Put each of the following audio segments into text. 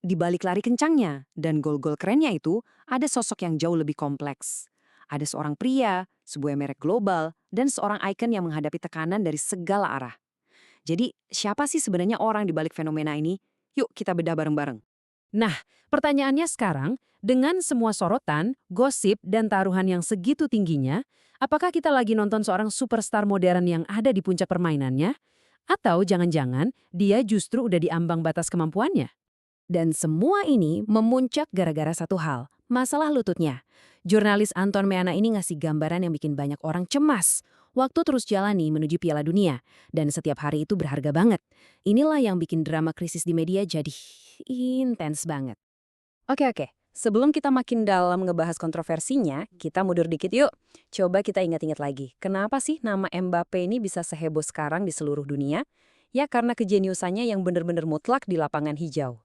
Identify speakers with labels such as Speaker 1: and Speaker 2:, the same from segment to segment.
Speaker 1: di balik lari kencangnya dan gol-gol kerennya itu, ada sosok yang jauh lebih kompleks. Ada seorang pria, sebuah merek global, dan seorang ikon yang menghadapi tekanan dari segala arah. Jadi, siapa sih sebenarnya orang di balik fenomena ini? Yuk kita bedah bareng-bareng.
Speaker 2: Nah, pertanyaannya sekarang, dengan semua sorotan, gosip, dan taruhan yang segitu tingginya, apakah kita lagi nonton seorang superstar modern yang ada di puncak permainannya? Atau jangan-jangan dia justru udah di ambang batas kemampuannya? Dan semua ini memuncak gara-gara satu hal, masalah lututnya. Jurnalis Anton Meana ini ngasih gambaran yang bikin banyak orang cemas. Waktu terus jalani menuju Piala Dunia, dan setiap hari itu berharga banget. Inilah yang bikin drama krisis di media jadi intens banget.
Speaker 1: Oke. Sebelum kita makin dalam ngebahas kontroversinya, kita mundur dikit yuk. Coba kita ingat-ingat lagi, kenapa sih nama Mbappe ini bisa seheboh sekarang di seluruh dunia? Ya karena kejeniusannya yang benar-benar mutlak di lapangan hijau.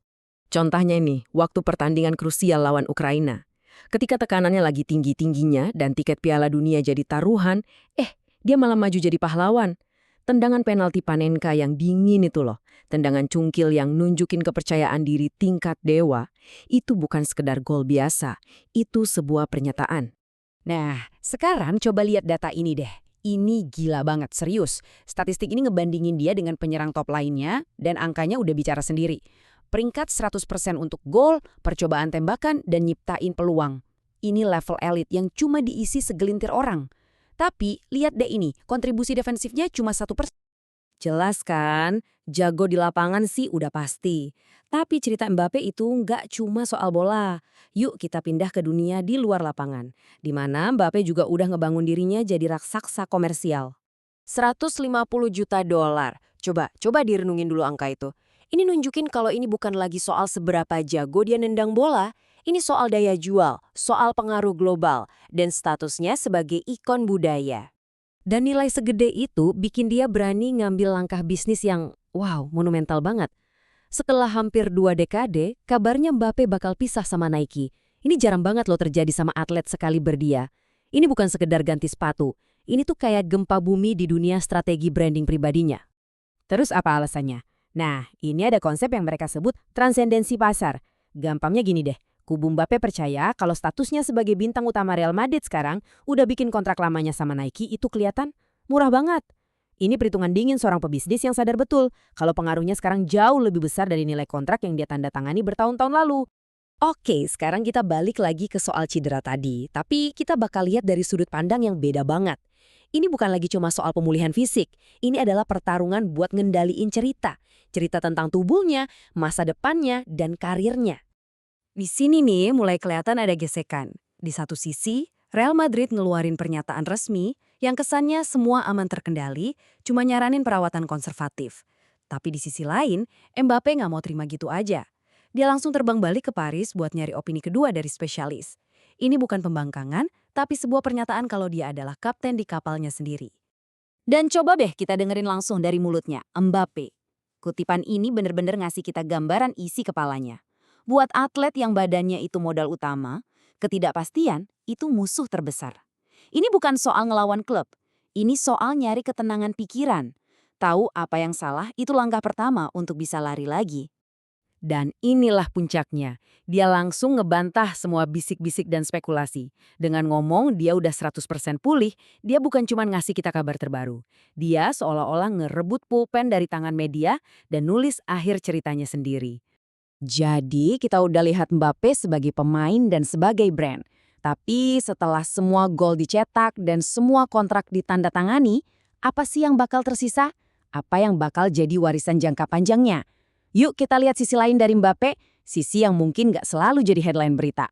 Speaker 2: Contohnya ini, waktu pertandingan krusial lawan Ukraina. Ketika tekanannya lagi tinggi-tingginya dan tiket Piala Dunia jadi taruhan, dia malah maju jadi pahlawan. Tendangan penalti Panenka yang dingin itu loh, tendangan cungkil yang nunjukin kepercayaan diri tingkat dewa, itu bukan sekedar gol biasa, itu sebuah pernyataan.
Speaker 1: Nah, sekarang coba lihat data ini deh. Ini gila banget, serius. Statistik ini ngebandingin dia dengan penyerang top lainnya, dan angkanya udah bicara sendiri. Peringkat 100% untuk gol, percobaan tembakan, dan nyiptain peluang. Ini level elit yang cuma diisi segelintir orang. Tapi, lihat deh ini, kontribusi defensifnya cuma 1%. Jelas kan, jago di lapangan sih udah pasti. Tapi cerita Mbappe itu nggak cuma soal bola. Yuk kita pindah ke dunia di luar lapangan. Di mana Mbappe juga udah ngebangun dirinya jadi raksasa komersial. 150 juta dolar. Coba direnungin dulu angka itu. Ini nunjukin kalau ini bukan lagi soal seberapa jago dia nendang bola. Ini soal daya jual, soal pengaruh global, dan statusnya sebagai ikon budaya. Dan nilai segede itu bikin dia berani ngambil langkah bisnis yang, wow, monumental banget. Setelah hampir 2 dekade, kabarnya Mbappe bakal pisah sama Nike. Ini jarang banget loh terjadi sama atlet sekali berdia. Ini bukan sekedar ganti sepatu. Ini tuh kayak gempa bumi di dunia strategi branding pribadinya. Terus apa alasannya? Nah, ini ada konsep yang mereka sebut transendensi pasar. Gampangnya gini deh, kubu Mbappe percaya kalau statusnya sebagai bintang utama Real Madrid sekarang udah bikin kontrak lamanya sama Nike itu kelihatan murah banget. Ini perhitungan dingin seorang pebisnis yang sadar betul kalau pengaruhnya sekarang jauh lebih besar dari nilai kontrak yang dia tanda tangani bertahun-tahun lalu. Oke, sekarang kita balik lagi ke soal cedera tadi, tapi kita bakal lihat dari sudut pandang yang beda banget. Ini bukan lagi cuma soal pemulihan fisik, ini adalah pertarungan buat ngendaliin cerita. Cerita tentang tubuhnya, masa depannya, dan karirnya. Di sini nih mulai kelihatan ada gesekan. Di satu sisi, Real Madrid ngeluarin pernyataan resmi yang kesannya semua aman terkendali, cuma nyaranin perawatan konservatif. Tapi di sisi lain, Mbappe nggak mau terima gitu aja. Dia langsung terbang balik ke Paris buat nyari opini kedua dari spesialis. Ini bukan pembangkangan, tapi sebuah pernyataan kalau dia adalah kapten di kapalnya sendiri. Dan coba deh kita dengerin langsung dari mulutnya, Mbappe. Kutipan ini bener-bener ngasih kita gambaran isi kepalanya. Buat atlet yang badannya itu modal utama, ketidakpastian itu musuh terbesar. Ini bukan soal ngelawan klub, ini soal nyari ketenangan pikiran. Tahu apa yang salah itu langkah pertama untuk bisa lari lagi. Dan inilah puncaknya. Dia langsung ngebantah semua bisik-bisik dan spekulasi. Dengan ngomong dia udah 100% pulih, dia bukan cuma ngasih kita kabar terbaru. Dia seolah-olah ngerebut pulpen dari tangan media dan nulis akhir ceritanya sendiri. Jadi kita udah lihat Mbappe sebagai pemain dan sebagai brand. Tapi setelah semua gol dicetak dan semua kontrak ditandatangani, apa sih yang bakal tersisa? Apa yang bakal jadi warisan jangka panjangnya? Yuk kita lihat sisi lain dari Mbappe, sisi yang mungkin nggak selalu jadi headline berita.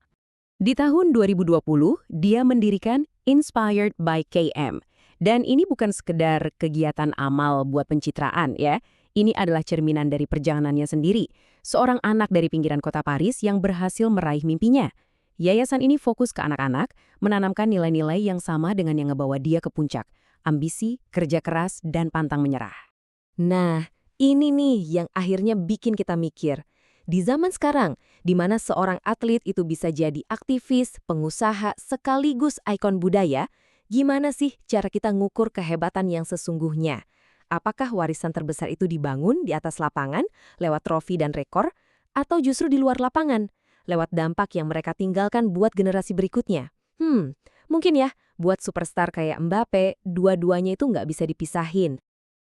Speaker 1: Di tahun 2020, dia mendirikan Inspired by KM. Dan ini bukan sekedar kegiatan amal buat pencitraan ya. Ini adalah cerminan dari perjalanannya sendiri. Seorang anak dari pinggiran kota Paris yang berhasil meraih mimpinya. Yayasan ini fokus ke anak-anak, menanamkan nilai-nilai yang sama dengan yang ngebawa dia ke puncak. Ambisi, kerja keras, dan pantang menyerah. Nah, ini nih yang akhirnya bikin kita mikir. Di zaman sekarang, di mana seorang atlet itu bisa jadi aktivis, pengusaha, sekaligus ikon budaya, gimana sih cara kita ngukur kehebatan yang sesungguhnya? Apakah warisan terbesar itu dibangun di atas lapangan, lewat trofi dan rekor?
Speaker 3: atau justru di luar lapangan, lewat dampak yang mereka tinggalkan buat generasi berikutnya? Mungkin ya, buat superstar kayak Mbappe, dua-duanya itu nggak bisa dipisahin.